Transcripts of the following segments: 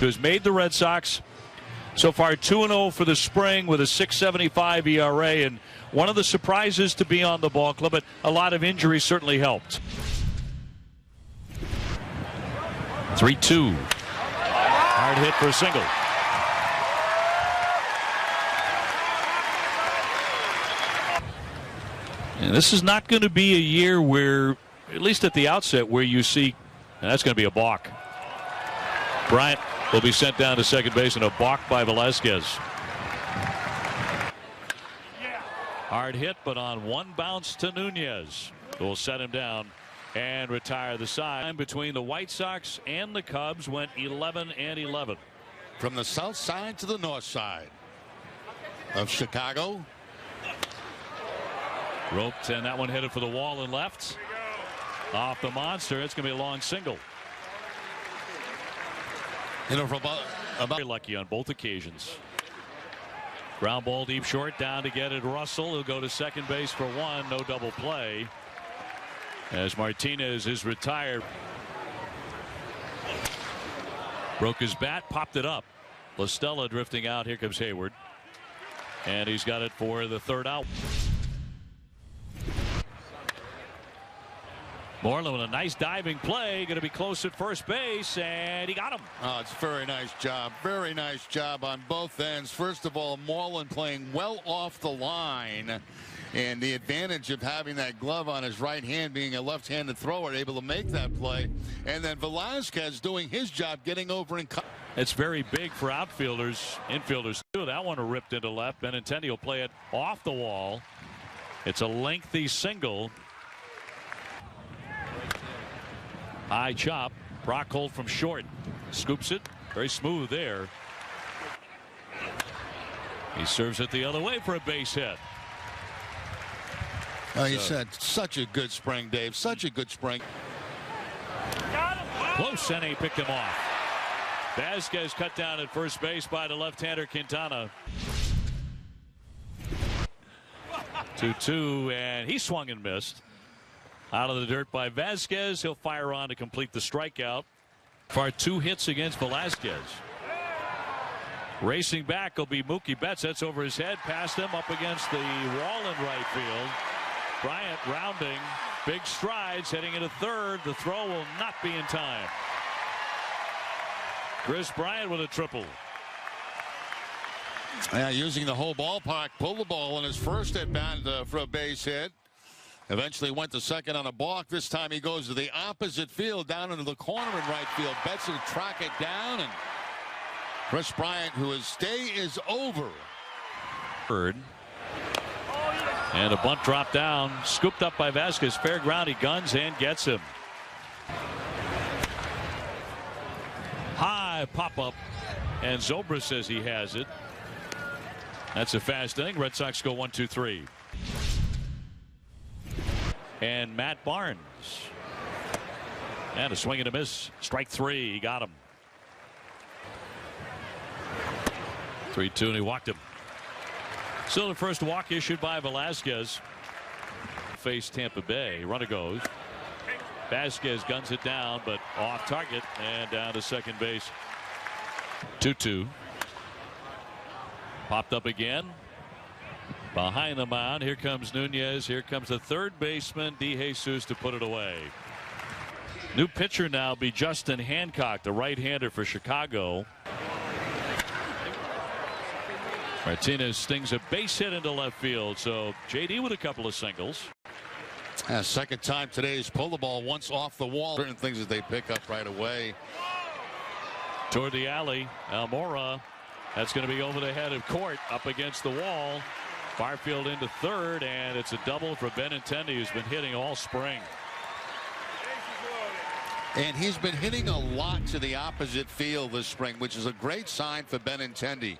who has made the Red Sox so far 2-0 for the spring with a 6.75 ERA, and one of the surprises to be on the ball club, but a lot of injuries certainly helped. 3-2. Hard hit for a single. And this is not going to be a year where, at least at the outset, where you see, and that's going to be a balk. Bryant will be sent down to second base and a balk by Velasquez. Hard hit, but on one bounce to Nunez, who will set him down and retire the side. Between the White Sox and the Cubs went 11-11. From the south side to the north side of Chicago. Roped, and that one headed for the wall and left. Off the monster. It's going to be a long single. You know, Very lucky on both occasions. Ground ball deep short, down to get it. Russell, he'll go to second base for one. No double play, as Martinez is retired. Broke his bat, popped it up. La Stella drifting out. Here comes Hayward, and he's got it for the third out. Moreland with a nice diving play, going to be close at first base, and he got him. Oh, it's a very nice job. Very nice job on both ends. First of all, Moreland playing well off the line, and the advantage of having that glove on his right hand, being a left-handed thrower, able to make that play. And then Velasquez doing his job, getting over and cut. It's very big for outfielders, infielders too. That one ripped into left. Benintendi will play it off the wall. It's a lengthy single. High chop. Brockholt from short. Scoops it. Very smooth there. He serves it the other way for a base hit. Oh, he said such a good spring, Dave. Such a good spring. Close, and he picked him off. Vasquez cut down at first base by the left-hander Quintana. 2-2, and he swung and missed. Out of the dirt by Vasquez. He'll fire on to complete the strikeout. For 2 hits against Velasquez. Racing back will be Mookie Betts. That's over his head. Past him, up against the wall in right field. Bryant rounding. Big strides heading into third. The throw will not be in time. Chris Bryant with a triple. Yeah, using the whole ballpark. Pulled the ball in his first at bat for a base hit. Eventually went to second on a balk. This time he goes to the opposite field, down into the corner in right field. Betts will track it down, and Chris Bryant, who his day is over. Third. And a bunt dropped down, scooped up by Vasquez. Fair ground, he guns and gets him. High pop-up, and Zobra says he has it. That's a fast inning. Red Sox go 1-2-3. And Matt Barnes. And a swing and a miss. Strike 3. He got him. 3-2, and he walked him. Still the first walk issued by Velasquez. Face Tampa Bay. Runner goes. Vasquez guns it down, but off target and down to second base. 2-2. Popped up again. Behind the mound, here comes Nunez. Here comes the third baseman, DeJesus, to put it away. New pitcher now be Justin Hancock, the right-hander for Chicago. Martinez stings a base hit into left field, so JD with a couple of singles. Second time today he's pulled the ball once off the wall. Certain things that they pick up right away. Toward the alley, Almora. That's going to be over the head of Court, up against the wall. Barfield into third, and it's a double for Benintendi, who's been hitting all spring. And he's been hitting a lot to the opposite field this spring, which is a great sign for Benintendi.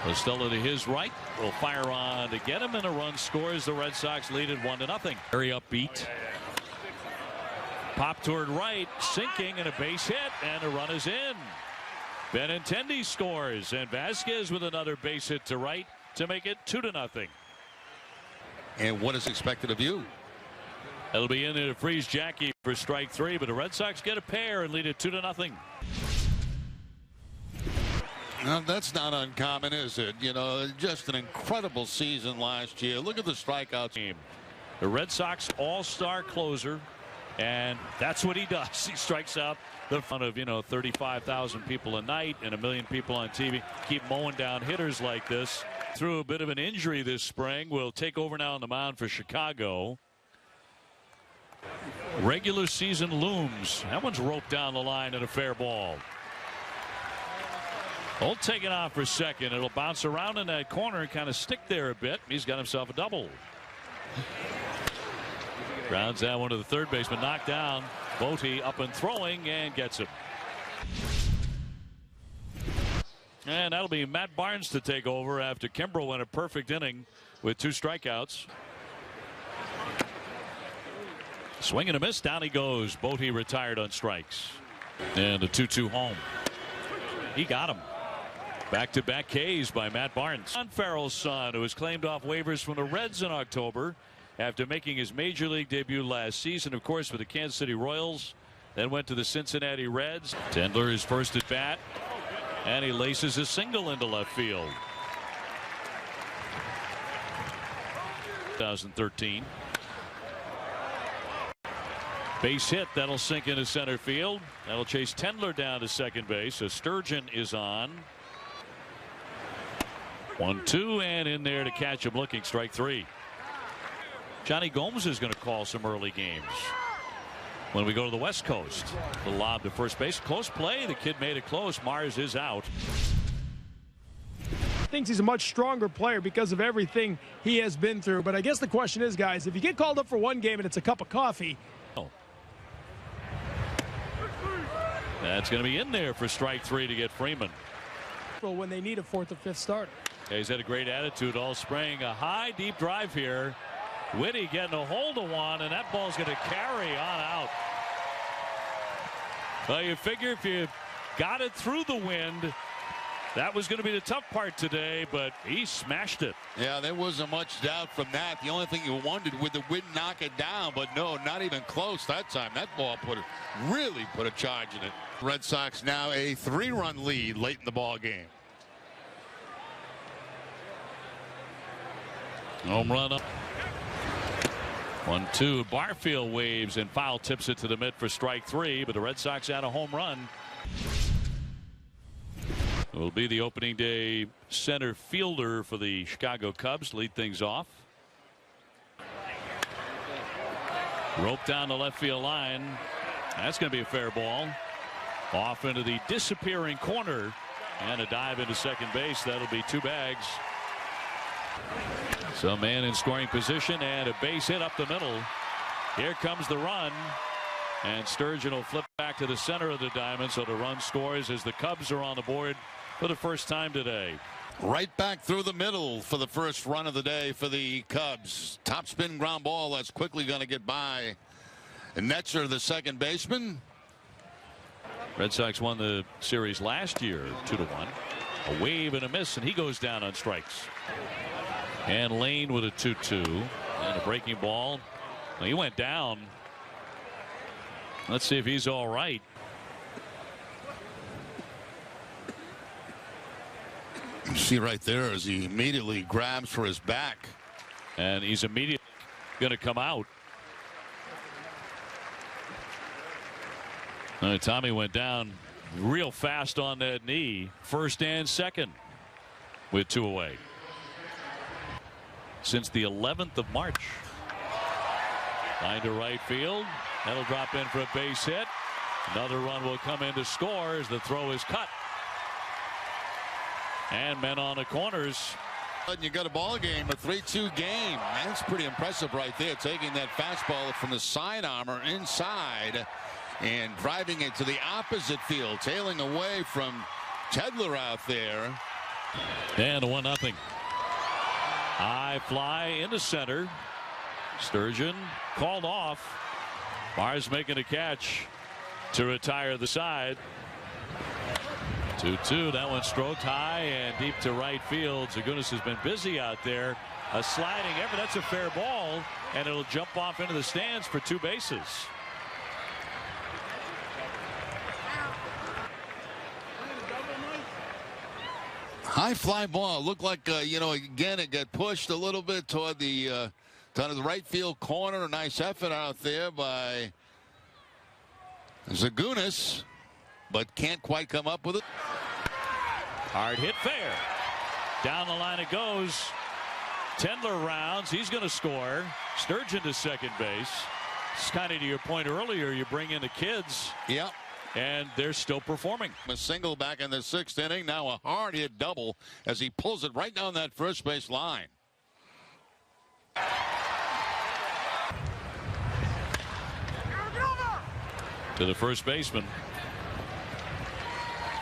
Costello to his right will fire on to get him, and a run scores. The Red Sox lead at 1-0. Very upbeat. Pop toward right, sinking, and a base hit, and a run is in. Benintendi scores, and Vasquez with another base hit to right to make it 2-0. And what is expected of you? It'll be in there to freeze Jackie for strike 3, but the Red Sox get a pair and lead it 2-0. Now, that's not uncommon, is it? You know, just an incredible season last year. Look at the strikeouts. The Red Sox all-star closer, and that's what he does. He strikes out the front of 35,000 people a night and 1 million people on TV. Keep mowing down hitters like this. Through a bit of an injury this spring, will take over now on the mound for Chicago. Regular season looms. That one's roped down the line and a fair ball. Holt taking off for second. It'll bounce around in that corner and kind of stick there a bit. He's got himself a double. Grounds that one to the third baseman. Knocked down. Bote up and throwing and gets him. And that'll be Matt Barnes to take over after Kimbrel went a perfect inning with 2 strikeouts. Swing and a miss. Down he goes. Bote retired on strikes. And a 2-2 home. He got him. Back-to-back Ks by Matt Barnes. John Farrell's son, who was claimed off waivers from the Reds in October after making his major league debut last season, of course, with the Kansas City Royals. Then went to the Cincinnati Reds. Tendler is first at bat, and he laces a single into left field. 2013. Base hit. That'll sink into center field. That'll chase Tendler down to second base. So Sturgeon is on. 1-2 and in there to catch him looking. Strike 3. Johnny Gomes is going to call some early games when we go to the West Coast. The lob to first base. Close play. The kid made it close. Mars is out. Thinks he's a much stronger player because of everything he has been through. But I guess the question is, guys, if you get called up for one game and it's a cup of coffee. That's going to be in there for strike 3 to get Freeman. When they need a 4th or 5th starter. Yeah, he's had a great attitude all spring. A high, deep drive here. Whitty getting a hold of one, and that ball's going to carry on out. Well, you figure if you got it through the wind, that was going to be the tough part today, but he smashed it. Yeah, there wasn't much doubt from that. The only thing you wondered, would the wind knock it down? But no, not even close that time. That ball really put a charge in it. Red Sox now a 3-run lead late in the ball game. Home run up. 1-2. Barfield waves and foul tips it to the mid for strike 3, but the Red Sox had a home run. Will be the opening day center fielder for the Chicago Cubs. Lead things off. Rope down the left field line. That's going to be a fair ball. Off into the disappearing corner and a dive into second base. That'll be 2 bags. So man in scoring position and a base hit up the middle. Here comes the run. And Sturgeon will flip back to the center of the diamond. So the run scores as the Cubs are on the board for the first time today. Right back through the middle for the first run of the day for the Cubs. Top spin ground ball that's quickly going to get by Netzer, the second baseman. Red Sox won the series last year 2-1. A wave and a miss, and he goes down on strikes. And Lane with a 2-2 and a breaking ball. Well, he went down. Let's see if he's all right. You see right there as he immediately grabs for his back. And he's immediately going to come out. Tommy went down real fast on that knee. First and second with 2 away. Since the 11th of March. Line to right field. That'll drop in for a base hit. Another run will come in to score as the throw is cut. And men on the corners. And you got a ball game, a 3-2 game. That's pretty impressive right there. Taking that fastball from the side armor inside and driving it to the opposite field, tailing away from Tendler out there. And a 1-0. High fly into center. Sturgeon called off. Mars making a catch to retire the side. 2-2. That one stroked high and deep to right field. Zagunis has been busy out there. A sliding effort. That's a fair ball, and it'll jump off into the stands for 2 bases. High fly ball. Looked like, again, it got pushed a little bit toward the right field corner. A nice effort out there by Zagunis, but can't quite come up with it. Hard hit fair. Down the line it goes. Tendler rounds. He's going to score. Sturgeon to second base. It's kind of to your point earlier. You bring in the kids. Yep. And they're still performing. A single back in the 6th inning. Now a hard hit double as he pulls it right down that first base line. To the first baseman.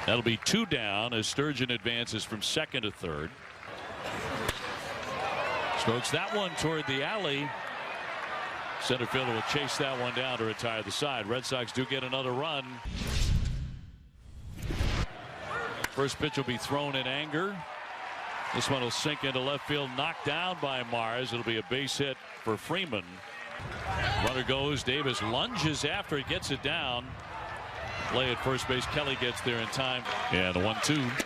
That'll be 2 down as Sturgeon advances from second to third. Strokes that one toward the alley. Center fielder will chase that one down to retire the side. Red Sox do get another run. First pitch will be thrown in anger. This one will sink into left field, knocked down by Mars. It'll be a base hit for Freeman. Runner goes. Davis lunges after he gets it down. Play at first base. Kelly gets there in time. And the 1-2.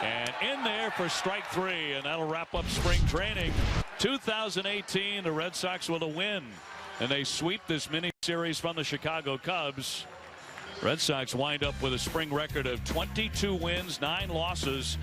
And in there for strike 3, and that'll wrap up spring training. 2018, the Red Sox will win, and they sweep this mini series from the Chicago Cubs. Red Sox wind up with a spring record of 22 wins, 9 losses,